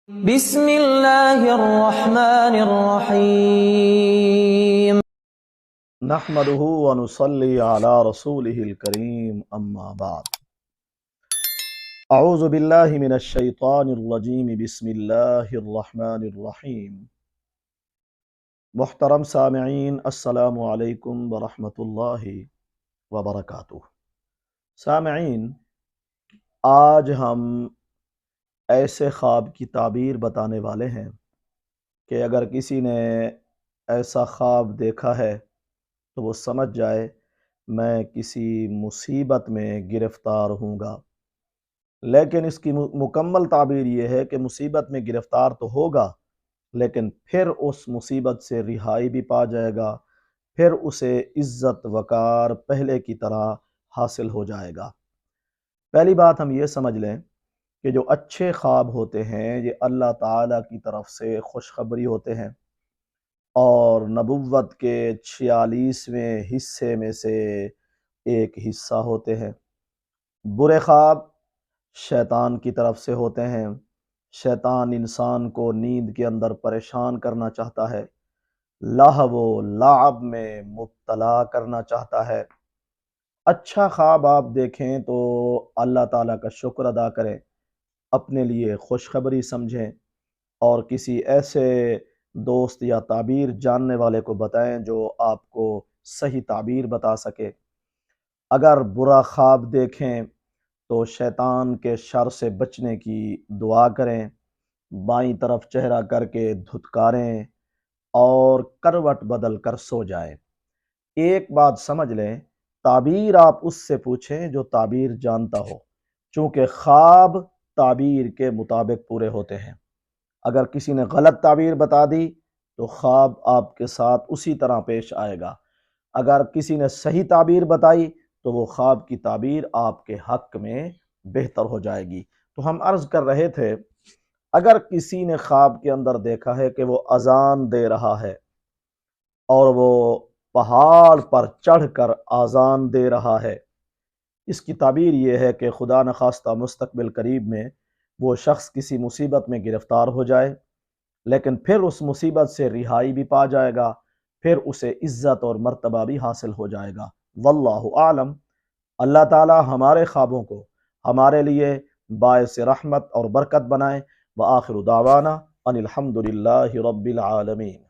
بسم اللہ الرحمن الرحیم نحمده ونصلي على رسوله الكريم اما بعد اعوذ باللہ من الشیطان الرجیم بسم اللہ الرحمن الرحیم محترم سامعین، السلام علیکم ورحمۃ اللہ وبرکاتہ۔ سامعین، آج ہم ایسے خواب کی تعبیر بتانے والے ہیں کہ اگر کسی نے ایسا خواب دیکھا ہے تو وہ سمجھ جائے میں کسی مصیبت میں گرفتار ہوں گا۔ لیکن اس کی مکمل تعبیر یہ ہے کہ مصیبت میں گرفتار تو ہوگا، لیکن پھر اس مصیبت سے رہائی بھی پا جائے گا، پھر اسے عزت وقار پہلے کی طرح حاصل ہو جائے گا۔ پہلی بات ہم یہ سمجھ لیں کہ جو اچھے خواب ہوتے ہیں یہ اللہ تعالیٰ کی طرف سے خوشخبری ہوتے ہیں، اور نبوت کے 46ویں حصے میں سے ایک حصہ ہوتے ہیں۔ برے خواب شیطان کی طرف سے ہوتے ہیں۔ شیطان انسان کو نیند کے اندر پریشان کرنا چاہتا ہے، لہو و لعب میں مبتلا کرنا چاہتا ہے۔ اچھا خواب آپ دیکھیں تو اللہ تعالیٰ کا شکر ادا کریں، اپنے لیے خوشخبری سمجھیں، اور کسی ایسے دوست یا تعبیر جاننے والے کو بتائیں جو آپ کو صحیح تعبیر بتا سکے۔ اگر برا خواب دیکھیں تو شیطان کے شر سے بچنے کی دعا کریں، بائیں طرف چہرہ کر کے دھتکاریں اور کروٹ بدل کر سو جائیں۔ ایک بات سمجھ لیں، تعبیر آپ اس سے پوچھیں جو تعبیر جانتا ہو، چونکہ خواب تعبیر کے مطابق پورے ہوتے ہیں۔ اگر کسی نے غلط تعبیر بتا دی تو خواب آپ کے ساتھ اسی طرح پیش آئے گا۔ اگر کسی نے صحیح تعبیر بتائی تو وہ خواب کی تعبیر آپ کے حق میں بہتر ہو جائے گی۔ تو ہم عرض کر رہے تھے، اگر کسی نے خواب کے اندر دیکھا ہے کہ وہ اذان دے رہا ہے اور وہ پہاڑ پر چڑھ کر اذان دے رہا ہے، اس کی تعبیر یہ ہے کہ خدا نخواستہ مستقبل قریب میں وہ شخص کسی مصیبت میں گرفتار ہو جائے، لیکن پھر اس مصیبت سے رہائی بھی پا جائے گا، پھر اسے عزت اور مرتبہ بھی حاصل ہو جائے گا۔ واللہ اعلم۔ اللہ تعالی ہمارے خوابوں کو ہمارے لیے باعث رحمت اور برکت بنائے۔ وآخر دعوانا ان الحمد للہ رب العالمین۔